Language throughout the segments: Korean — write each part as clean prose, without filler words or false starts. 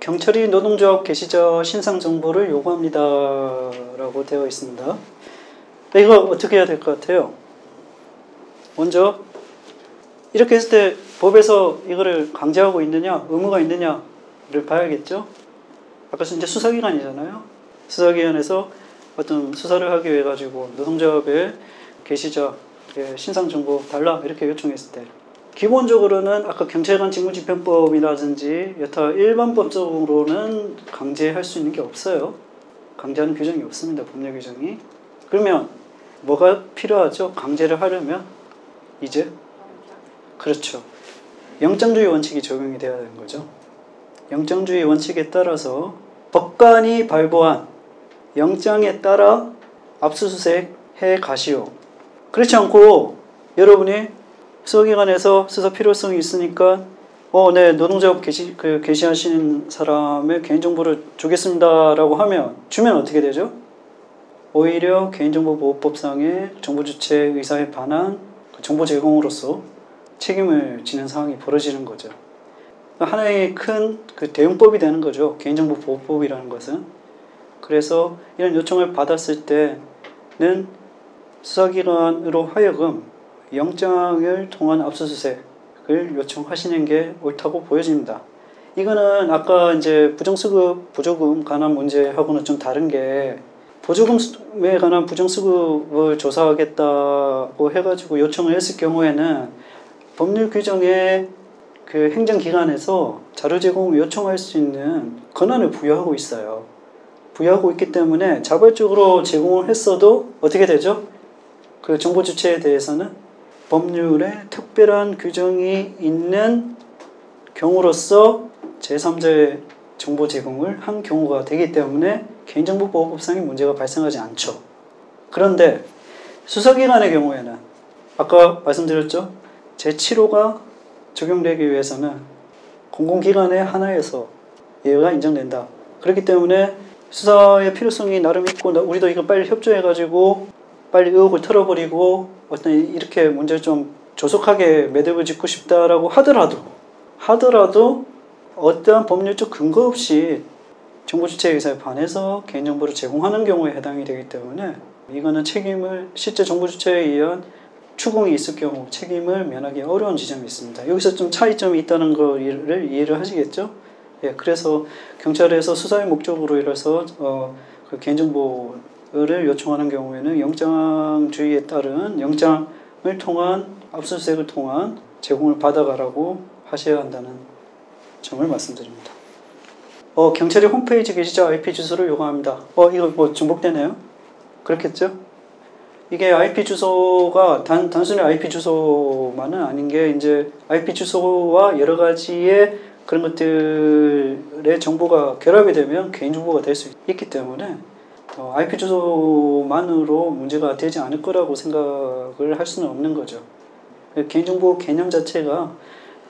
경찰이 노동조합 게시자 신상 정보를 요구합니다 라고 되어 있습니다. 이거 어떻게 해야 될 것 같아요? 먼저 이렇게 했을 때 법에서 이거를 강제하고 있느냐 의무가 있느냐를 봐야겠죠. 아까 이제 수사기관이잖아요. 수사기관에서 어떤 수사를 하기 위해 가지고 노동조합의 게시자 신상 정보 달라 이렇게 요청했을 때 기본적으로는 아까 경찰관 직무집행법이라든지 여타 일반법적으로는 강제할 수 있는 게 없어요. 강제하는 규정이 없습니다. 법률 규정이. 그러면 뭐가 필요하죠? 강제를 하려면 이제 그렇죠. 영장주의 원칙이 적용이 돼야 되는 거죠. 영장주의 원칙에 따라서 법관이 발부한 영장에 따라 압수수색해 가시오. 그렇지 않고 여러분이 수사기관에서 수사 필요성이 있으니까 네, 노동조합 게시하시는 사람의 개인정보를 주겠습니다라고 주면 어떻게 되죠? 오히려 개인정보보호법상의 정보주체 의사에 반한 정보 제공으로서 책임을 지는 상황이 벌어지는 거죠. 하나의 큰 대응법이 되는 거죠. 개인정보보호법이라는 것은. 그래서 이런 요청을 받았을 때는 수사기관으로 하여금 영장을 통한 압수수색을 요청하시는 게 옳다고 보여집니다. 이거는 아까 이제 부정수급, 보조금 관한 문제하고는 좀 다른 게 보조금에 관한 부정수급을 조사하겠다고 해가지고 요청을 했을 경우에는 법률 규정에 그 행정기관에서 자료 제공을 요청할 수 있는 권한을 부여하고 있어요. 부여하고 있기 때문에 자발적으로 제공을 했어도 어떻게 되죠? 그 정보 주체에 대해서는 법률에 특별한 규정이 있는 경우로서 제3자의 정보 제공을 한 경우가 되기 때문에 개인정보보호법상의 문제가 발생하지 않죠. 그런데 수사기관의 경우에는 아까 말씀드렸죠? 제7호가 적용되기 위해서는 공공기관의 하나에서 예외가 인정된다. 그렇기 때문에 수사의 필요성이 나름 있고 우리도 이거 빨리 협조해가지고 빨리 의혹을 털어버리고 어떤 이렇게 문제를 좀 조속하게 매듭을 짓고 싶다라고 하더라도 어떠한 법률적 근거 없이 정보주체 의사에 반해서 개인정보를 제공하는 경우에 해당이 되기 때문에 이거는 실제 정보주체에 의한 추궁이 있을 경우 책임을 면하기 어려운 지점이 있습니다. 여기서 좀 차이점이 있다는 거를 이해를 하시겠죠? 예, 그래서 경찰에서 수사의 목적으로 이뤄서 그 개인정보를 요청하는 경우에는 영장주의에 따른 영장을 통한 압수수색을 통한 제공을 받아가라고 하셔야 한다는 점을 말씀드립니다. 경찰이 홈페이지 게시자 IP 주소를 요구합니다. 이거 뭐 중복되네요? 그렇겠죠? 이게 IP 주소가 단순히 IP 주소만은 아닌 게 이제 IP 주소와 여러 가지의 그런 것들의 정보가 결합이 되면 개인정보가 될 수 있기 때문에 IP 주소만으로 문제가 되지 않을 거라고 생각을 할 수는 없는 거죠. 개인정보 개념 자체가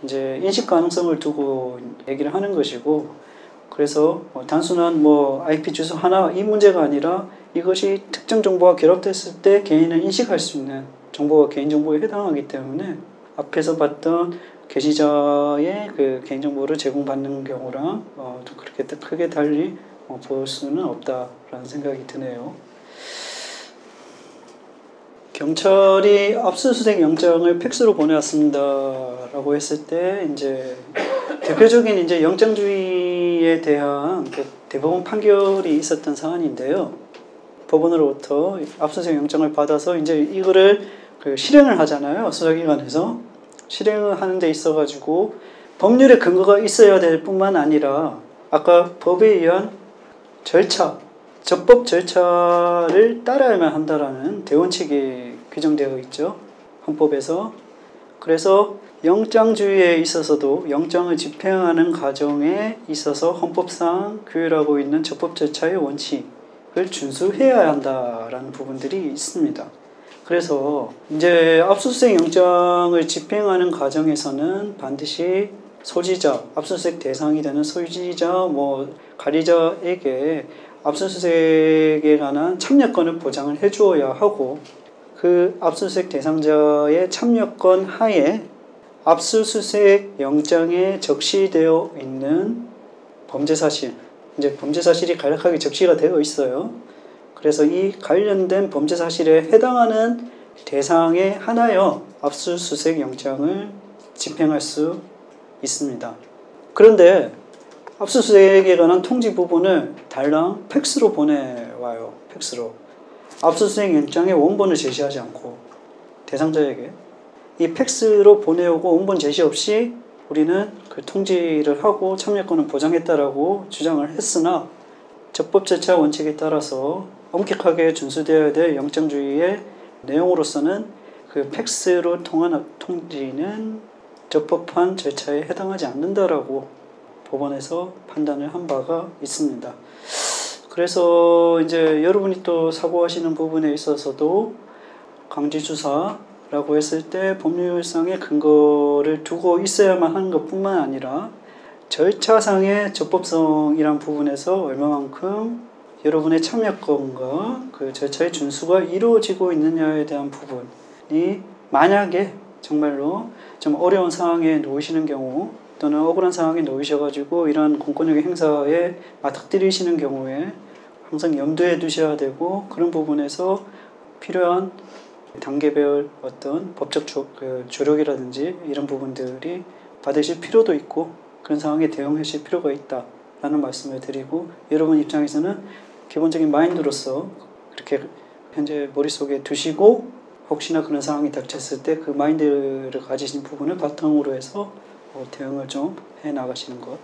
이제 인식 가능성을 두고 얘기를 하는 것이고, 그래서 단순한 IP 주소 하나 이 문제가 아니라 이것이 특정 정보와 결합됐을 때 개인을 인식할 수 있는 정보가 개인정보에 해당하기 때문에 앞에서 봤던 게시자의 그 개인정보를 제공받는 경우랑 그렇게 크게 달리 볼 수는 없다라는 생각이 드네요. 경찰이 압수수색 영장을 팩스로 보내왔습니다라고 했을 때 이제 대표적인 이제 영장주의에 대한 대법원 판결이 있었던 사안인데요. 법원으로부터 압수수색 영장을 받아서 이제 이거를 실행을 하잖아요. 수사기관에서 실행을 하는 데 있어가지고 법률의 근거가 있어야 될 뿐만 아니라 아까 법에 의한 적법 절차를 따라야만 한다라는 대원칙이 규정되어 있죠. 헌법에서. 그래서 영장주의에 있어서도 영장을 집행하는 과정에 있어서 헌법상 규율하고 있는 적법 절차의 원칙을 준수해야 한다라는 부분들이 있습니다. 그래서 이제 압수수색 영장을 집행하는 과정에서는 반드시 소지자, 압수수색 대상이 되는 소지자, 가리자에게 압수수색에 관한 참여권을 보장을 해주어야 하고, 그 압수수색 대상자의 참여권 하에 압수수색 영장에 적시되어 있는 범죄 사실, 이제 범죄 사실이 간략하게 적시가 되어 있어요. 그래서 이 관련된 범죄 사실에 해당하는 대상에 한하여 압수수색 영장을 집행할 수 있습니다. 그런데 압수수색에 관한 통지 부분을 달랑 팩스로 보내와요. 팩스로. 압수수색 영장의 원본을 제시하지 않고 대상자에게 이 팩스로 보내오고 원본 제시 없이 우리는 그 통지를 하고 참여권을 보장했다라고 주장을 했으나 적법 절차 원칙에 따라서 엄격하게 준수되어야 될 영장주의의 내용으로서는 그 팩스로 통한 통지는 적법한 절차에 해당하지 않는다라고 법원에서 판단을 한 바가 있습니다. 그래서 이제 여러분이 또 사고하시는 부분에 있어서도 강제주사라고 했을 때 법률상의 근거를 두고 있어야만 하는 것뿐만 아니라 절차상의 적법성이란 부분에서 얼마만큼 여러분의 참여권과 그 절차의 준수가 이루어지고 있느냐에 대한 부분이 만약에 정말로 좀 어려운 상황에 놓이시는 경우 또는 억울한 상황에 놓이셔가지고 이러한 공권력의 행사에 맞닥뜨리시는 경우에 항상 염두에 두셔야 되고 그런 부분에서 필요한 단계별 어떤 법적 조력이라든지 이런 부분들이 받으실 필요도 있고 그런 상황에 대응하실 필요가 있다라는 말씀을 드리고 여러분 입장에서는 기본적인 마인드로서 그렇게 현재 머릿속에 두시고 혹시나 그런 상황이 닥쳤을 때 그 마인드를 가지신 부분을 바탕으로 해서 대응을 좀 해 나가시는 것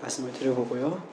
말씀을 드려보고요.